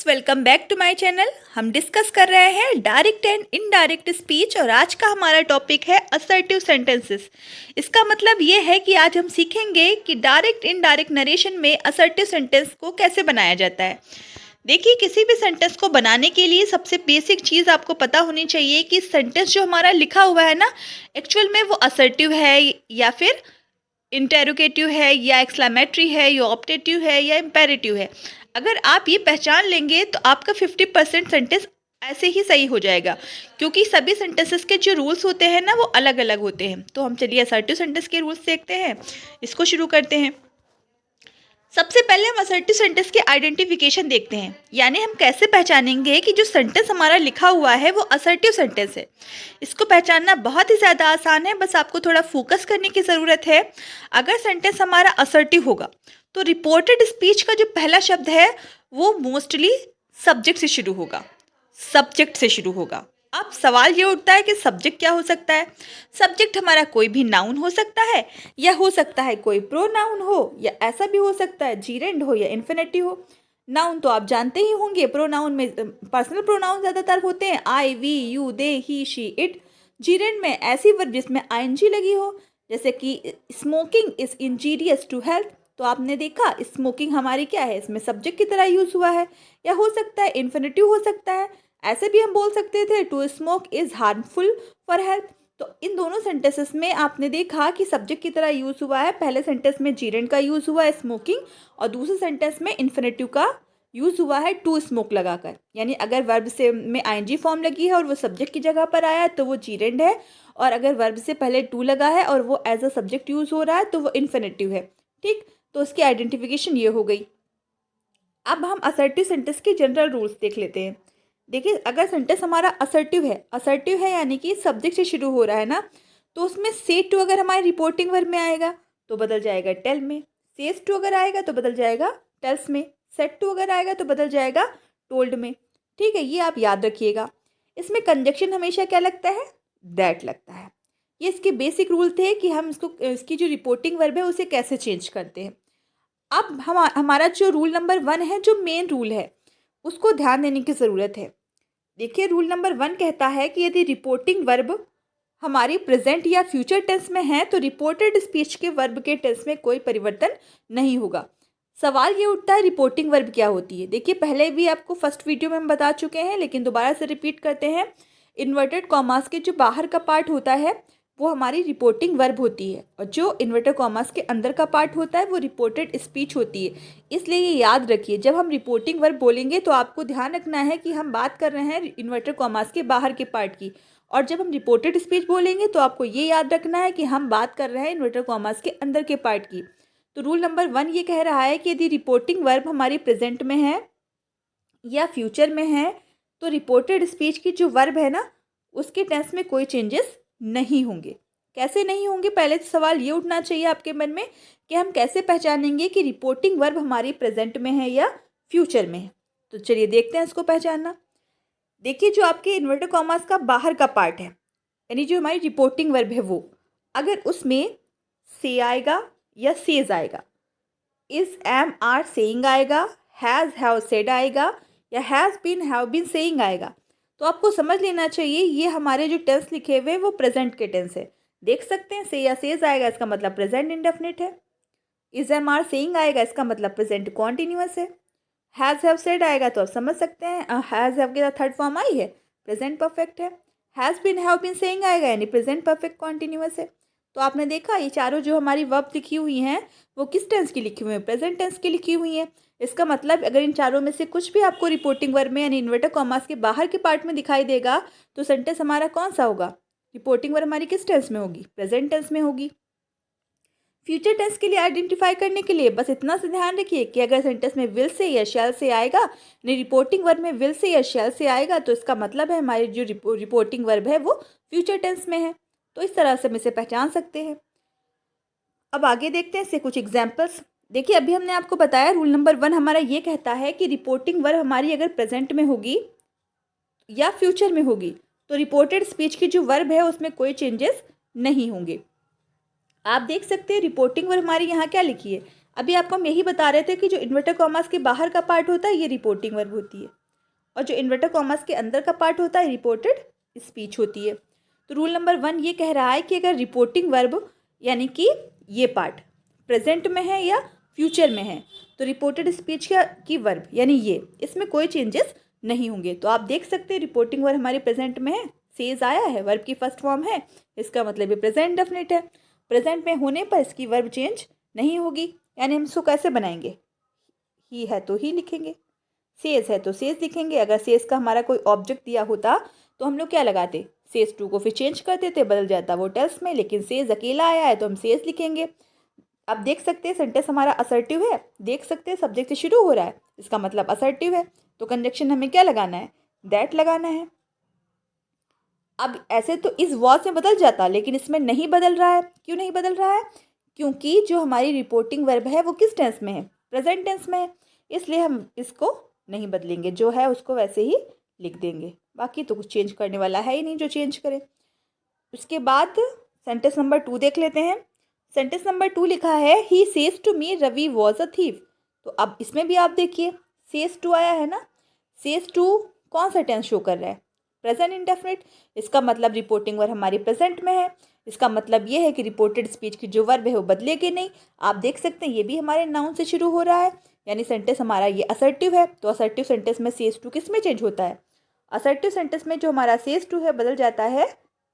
Welcome back to my channel. हम discuss कर रहे हैं डायरेक्ट एंड इनडायरेक्ट स्पीच और आज का हमारा टॉपिक है असर्टिव सेंटेंसेस। इसका मतलब ये है कि आज हम सीखेंगे कि डायरेक्ट इनडायरेक्ट नरेशन में असर्टिव सेंटेंस को कैसे बनाया जाता है। देखिए, किसी भी सेंटेंस को बनाने के लिए सबसे बेसिक चीज़ आपको पता होनी चाहिए कि सेंटेंस जो हमारा लिखा हुआ है ना, एक्चुअल में वो असर्टिव है या फिर इंटेरोगेटिव है या एक्सक्लेमेटरी है या ऑप्टेटिव है या इम्पेरेटिव है। अगर आप ये पहचान लेंगे तो आपका 50% सेंटेंस ऐसे ही सही हो जाएगा, क्योंकि सभी सेंटेंसेस के जो रूल्स होते हैं ना वो अलग अलग होते हैं। तो हम चलिए असर्टिव सेंटेंस के रूल्स देखते हैं, इसको शुरू करते हैं। सबसे पहले हम असर्टिव सेंटेंस के आइडेंटिफिकेशन देखते हैं, यानी हम कैसे पहचानेंगे कि जो सेंटेंस हमारा लिखा हुआ है वो असर्टिव सेंटेंस है। इसको पहचानना बहुत ही ज़्यादा आसान है, बस आपको थोड़ा फोकस करने की ज़रूरत है। अगर सेंटेंस हमारा असर्टिव होगा तो रिपोर्टेड स्पीच का जो पहला शब्द है वो मोस्टली सब्जेक्ट से शुरू होगा, सब्जेक्ट से शुरू होगा। अब सवाल ये उठता है कि सब्जेक्ट क्या हो सकता है। सब्जेक्ट हमारा कोई भी नाउन हो सकता है या हो सकता है कोई प्रोनाउन हो, या ऐसा भी हो सकता है जीरेंड हो या इन्फिनिटिव हो। नाउन तो आप जानते ही होंगे, प्रोनाउन में पर्सनल प्रोनाउन ज़्यादातर होते हैं, I we you they he she it. Gerund में ऐसी वर्ब जिसमें आईएनजी लगी हो, जैसे कि smoking is injurious to health. तो आपने देखा स्मोकिंग हमारी क्या है, इसमें सब्जेक्ट की तरह यूज़ हुआ है। या हो सकता है इन्फिनिटिव हो सकता है, ऐसे भी हम बोल सकते थे to smoke is harmful for health. तो इन दोनों सेंटेंसेस में आपने देखा कि सब्जेक्ट की तरह यूज़ हुआ है। पहले सेंटेंस में जीरेंड का यूज़ हुआ है स्मोकिंग, और दूसरे सेंटेंस में इन्फिनिटिव का यूज़ हुआ है टू स्मोक लगाकर। यानी अगर वर्ब से में आईएनजी फॉर्म लगी है और वो सब्जेक्ट की जगह पर आया है तो वो जीरेंड है, और अगर वर्ब से पहले टू लगा है और वो एज अ सब्जेक्ट यूज़ हो रहा है तो वो इन्फिनिटिव है। ठीक, तो उसकी आइडेंटिफिकेशन ये हो गई। अब हम असर्टिव सेंटेंस के जनरल रूल्स देख लेते हैं। देखिए, अगर सेंटेंस हमारा असर्टिव है यानी कि सब्जेक्ट से शुरू हो रहा है ना, तो उसमें से टू अगर हमारे रिपोर्टिंग वर्ब में आएगा तो बदल जाएगा टेल में, सेज टू अगर आएगा तो बदल जाएगा टेल्स में, सेट टू अगर आएगा तो बदल जाएगा टोल्ड में। ठीक है, ये आप याद रखिएगा। इसमें कंजक्शन हमेशा क्या लगता है, दैट लगता है। ये इसके बेसिक रूल थे कि हम इसकी जो रिपोर्टिंग वर्ब है उसे कैसे चेंज करते हैं। अब हमारा जो रूल नंबर 1 है, जो मेन रूल है, उसको ध्यान देने की ज़रूरत है। देखिए, रूल नंबर 1 कहता है कि यदि रिपोर्टिंग वर्ब हमारी प्रेजेंट या फ्यूचर टेंस में है तो रिपोर्टेड स्पीच के वर्ब के टेंस में कोई परिवर्तन नहीं होगा। सवाल ये उठता है रिपोर्टिंग वर्ब क्या होती है। देखिए, पहले भी आपको फर्स्ट वीडियो में हम बता चुके हैं, लेकिन दोबारा से रिपीट करते हैं। इन्वर्टेड कॉमास के जो बाहर का पार्ट होता है वो हमारी रिपोर्टिंग वर्ब होती है, और जो इन्वर्टेड कॉमास के अंदर का पार्ट होता है वो रिपोर्टेड स्पीच होती है। इसलिए ये याद रखिए, जब हम रिपोर्टिंग वर्ब बोलेंगे तो आपको ध्यान रखना है कि हम बात कर रहे हैं इन्वर्टेड कॉमास के बाहर के पार्ट की, और जब हम रिपोर्टेड स्पीच बोलेंगे तो आपको ये याद रखना है कि हम बात कर रहे हैं इन्वर्टेड कॉमास के अंदर के पार्ट की। तो रूल नंबर 1 ये कह रहा है कि यदि रिपोर्टिंग वर्ब हमारी प्रेजेंट में है या फ्यूचर में है तो रिपोर्टेड स्पीच की जो वर्ब है ना उसके टेंस में कोई चेंजेस नहीं होंगे। कैसे नहीं होंगे, पहले तो सवाल ये उठना चाहिए आपके मन में कि हम कैसे पहचानेंगे कि रिपोर्टिंग वर्ब हमारी प्रेजेंट में है या फ्यूचर में है। तो चलिए देखते हैं इसको पहचानना। देखिए, जो आपके इन्वर्टेड कॉमास का बाहर का पार्ट है, यानी जो हमारी रिपोर्टिंग वर्ब है, वो अगर उसमें से आएगा या सेज आएगा, इज एम आर सेइंग आएगा, हैज़ हैव सेड आएगा, या has been have been saying आएगा, तो आपको समझ लेना चाहिए ये हमारे जो टेंस लिखे हुए हैं वो प्रेजेंट के टेंस है। देख सकते हैं, से या सेज आएगा इसका मतलब प्रेजेंट इंडेफिनिट है। इज एम आर सेइंग आएगा इसका मतलब प्रेजेंट कॉन्टिन्यूअस है। हैज़ हैव सेड आएगा तो आप समझ सकते हैं हैज़ हैव के थर्ड फॉर्म आई है, प्रेजेंट परफेक्ट है। Has been have been saying आएगा यानी प्रेजेंट परफेक्ट कॉन्टिन्यूअस है। तो आपने देखा ये चारों जो हमारी वर्ब लिखी हुई हैं वो किस टेंस की लिखी हुई हैं, प्रेजेंट टेंस की लिखी हुई हैं। इसका मतलब अगर इन चारों में से कुछ भी आपको रिपोर्टिंग वर्ब में यानी इन्वर्टेड कॉमास के बाहर के पार्ट में दिखाई देगा तो सेंटेंस हमारा कौन सा होगा, रिपोर्टिंग वर्ब हमारी किस टेंस में होगी, प्रेजेंट टेंस में होगी। फ्यूचर टेंस के लिए आइडेंटिफाई करने के लिए बस इतना से ध्यान रखिए कि अगर सेंटेंस में विल से या शैल से आएगा, यानी रिपोर्टिंग वर्ब में विल से या शैल से आएगा, तो इसका मतलब है हमारी जो रिपोर्टिंग वर्ब है वो फ्यूचर टेंस में है। तो इस तरह से हम इसे पहचान सकते हैं। अब आगे देखते हैं इससे कुछ एग्जाम्पल्स। देखिए, अभी हमने आपको बताया रूल नंबर 1 हमारा ये कहता है कि रिपोर्टिंग वर्ब हमारी अगर प्रेजेंट में होगी या फ्यूचर में होगी तो रिपोर्टेड स्पीच की जो वर्ब है उसमें कोई चेंजेस नहीं होंगे। आप देख सकते हैं रिपोर्टिंग वर्ब हमारी यहाँ क्या लिखी है, अभी आपको हम यही बता रहे थे कि जो इन्वर्टर कॉमास के बाहर का पार्ट होता है ये रिपोर्टिंग वर्ब होती है, और जो इन्वर्टर कॉमास के अंदर का पार्ट होता है रिपोर्टेड स्पीच होती है। तो रूल नंबर 1 ये कह रहा है कि अगर रिपोर्टिंग वर्ब यानी कि ये पार्ट प्रेजेंट में है या फ्यूचर में है तो रिपोर्टेड स्पीच की वर्ब यानी ये, इसमें कोई चेंजेस नहीं होंगे। तो आप देख सकते हैं रिपोर्टिंग वर्ब हमारे प्रेजेंट में है, सेज आया है, वर्ब की फर्स्ट फॉर्म है, इसका मतलब ये प्रेजेंट डेफिनेट है। प्रेजेंट में होने पर इसकी वर्ब चेंज नहीं होगी, यानी हम इसको कैसे बनाएंगे, ही है तो ही लिखेंगे, सेज है तो सेज लिखेंगे। अगर सेज का हमारा कोई ऑब्जेक्ट दिया होता तो हम लोग क्या लगाते, सेज टू को फिर चेंज कर देते, बदल जाता वो टेल्स में, लेकिन सेज अकेला आया है तो हम सेज लिखेंगे। अब देख सकते हैं सेंटेंस हमारा असर्टिव है, देख सकते हैं सब्जेक्ट से शुरू हो रहा है, इसका मतलब असर्टिव है, तो कंजक्शन हमें क्या लगाना है, दैट लगाना है। अब ऐसे तो इस वॉज में बदल जाता, लेकिन इसमें नहीं बदल रहा है। क्यों नहीं बदल रहा है, क्योंकि जो हमारी रिपोर्टिंग वर्ब है वो किस टेंस में है, प्रेजेंट टेंस में है, इसलिए हम इसको नहीं बदलेंगे, जो है उसको वैसे ही लिख देंगे। बाकी तो कुछ चेंज करने वाला है ही नहीं जो चेंज करे। उसके बाद सेंटेंस नंबर 2 देख लेते हैं। सेंटेंस नंबर 2 लिखा है he says to me Ravi was a thief. तो अब इसमें भी आप देखिए सेज टू आया है ना, सेज टू कौन सा टेंस शो कर रहा है, प्रेजेंट इंडेफिनिट, इसका मतलब रिपोर्टिंग वर्ब हमारी प्रेजेंट में है, इसका मतलब ये है कि रिपोर्टेड स्पीच की जो वर्ब है वो बदलेगी नहीं। आप देख सकते हैं ये भी हमारे नाउन से शुरू हो रहा है, यानी सेंटेंस हमारा ये असर्टिव है, तो असर्टिव सेंटेंस में सेज टू किस में चेंज होता है, असर्टिव सेंटेंस में जो हमारा सेज टू है बदल जाता है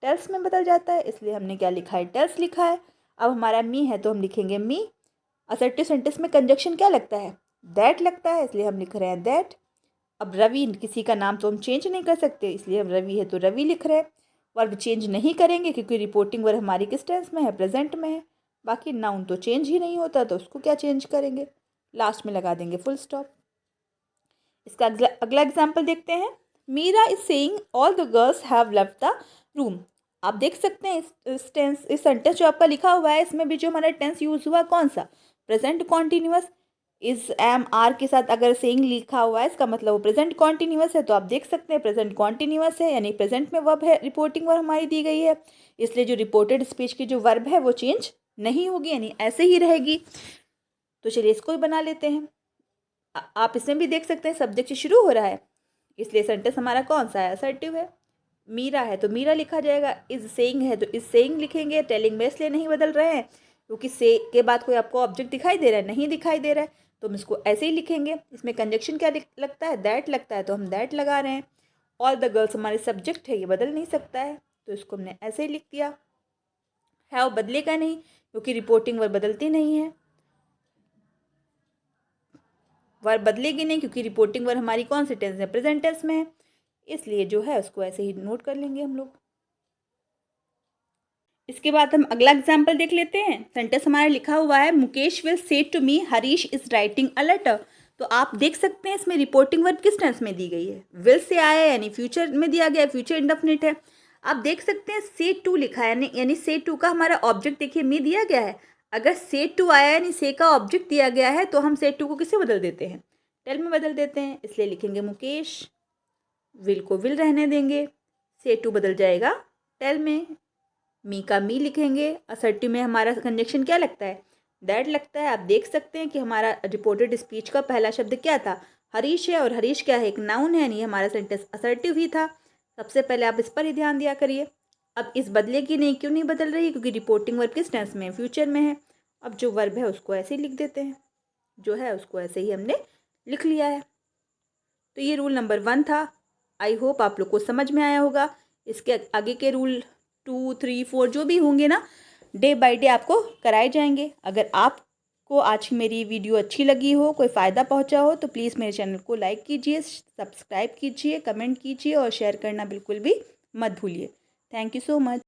टेल्स में बदल जाता है, इसलिए हमने क्या लिखा है, टेल्स लिखा है। अब हमारा मी है तो हम लिखेंगे मी। असर्टिव सेंटेंस में कंजक्शन क्या लगता है, दैट लगता है, इसलिए हम लिख रहे हैं दैट। अब रवि किसी का नाम तो हम चेंज नहीं कर सकते, इसलिए हम रवि है तो रवि लिख रहे हैं। वर्ब चेंज नहीं करेंगे क्योंकि रिपोर्टिंग वर्ब हमारी किस टेंस में है, प्रेजेंट में है। बाकी नाउन तो चेंज ही नहीं होता तो उसको क्या चेंज करेंगे, लास्ट में लगा देंगे फुल स्टॉप। इसका अगला एग्जाम्पल देखते हैं। Meera is saying all the girls have left the room. आप देख सकते हैं इस सेंटेंस जो आपका लिखा हुआ है इसमें भी जो हमारा टेंस यूज हुआ कौन सा, प्रेजेंट कॉन्टिन्यूअस। इस एम आर के साथ अगर सेइंग लिखा हुआ है इसका मतलब वो प्रेजेंट कॉन्टिन्यूअस है, तो आप देख सकते हैं प्रेजेंट कॉन्टिन्यूअस है, यानी प्रेजेंट में वर्ब है, रिपोर्टिंग वर्ब हमारी दी गई है, इसलिए जो रिपोर्टेड स्पीच की जो वर्ब है वो चेंज नहीं होगी, यानी ऐसे ही रहेगी। तो चलिए इसको भी बना लेते हैं। आप इसमें भी देख सकते हैं सब्जेक्ट से शुरू हो रहा है, इसलिए सेंटेंस हमारा कौन सा है, असर्टिव है। मीरा है तो मीरा लिखा जाएगा, इज सेइंग है तो इज सेइंग लिखेंगे। टेलिंग में इसलिए नहीं बदल रहे हैं क्योंकि से के बाद कोई आपको ऑब्जेक्ट दिखाई दे रहा है, नहीं दिखाई दे रहा है तो हम इसको ऐसे ही लिखेंगे। इसमें कंजक्शन क्या लगता है, दैट लगता है, तो हम दैट लगा रहे हैं। ऑल द गर्ल्स हमारे सब्जेक्ट है, ये बदल नहीं सकता है तो इसको हमने ऐसे ही लिख दिया। है वो बदलेगा नहीं क्योंकि रिपोर्टिंग वर्ब बदलती नहीं है, वर्ब बदलेगी नहीं क्योंकि रिपोर्टिंग वर्ब हमारी कौन सी टेंस है, प्रेजेंट टेंस में है, इसलिए जो है उसको ऐसे ही नोट कर लेंगे हम लोग। इसके बाद हम अगला एग्जाम्पल देख लेते हैं। सेंटेंस हमारा लिखा हुआ है Mukesh will say to me Harish is writing a letter. तो आप देख सकते हैं इसमें रिपोर्टिंग वर्ब किस टेंस में दी गई है, विल से आया है यानी फ्यूचर में दिया गया है, फ्यूचर इंडेफिनिट है। आप देख सकते हैं से टू लिखा है यानी से टू का हमारा ऑब्जेक्ट देखिए मी दिया गया है। अगर से टू आया यानी से का ऑब्जेक्ट दिया गया है तो हम से टू को किसे बदल देते हैं, टेल में बदल देते हैं, इसलिए लिखेंगे मुकेश, विल को विल रहने देंगे, से टू बदल जाएगा टेल में, मी का मी लिखेंगे। असर्टिव में हमारा कंजक्शन क्या लगता है, दैट लगता है। आप देख सकते हैं कि हमारा रिपोर्टेड स्पीच का पहला शब्द क्या था, हरीश है, और हरीश क्या है, एक नाउन है, यानी हमारा सेंटेंस असर्टिव ही था। सबसे पहले आप इस पर ही ध्यान दिया करिए। अब इस बदले की नहीं, क्यों नहीं बदल रही, क्योंकि रिपोर्टिंग वर्ब किस टेंस में है, फ्यूचर में है। अब जो वर्ब है उसको ऐसे ही लिख देते हैं, जो है उसको ऐसे ही हमने लिख लिया है। तो ये रूल नंबर 1 था। आई होप आप लोग को समझ में आया होगा। इसके आगे के रूल 2, 3, 4 जो भी होंगे ना, डे बाय डे आपको कराए जाएंगे। अगर आपको आज की मेरी वीडियो अच्छी लगी हो, कोई फ़ायदा पहुंचा हो, तो प्लीज़ मेरे चैनल को लाइक कीजिए, सब्सक्राइब कीजिए, कमेंट कीजिए और शेयर करना बिल्कुल भी मत भूलिए। Thank you so much.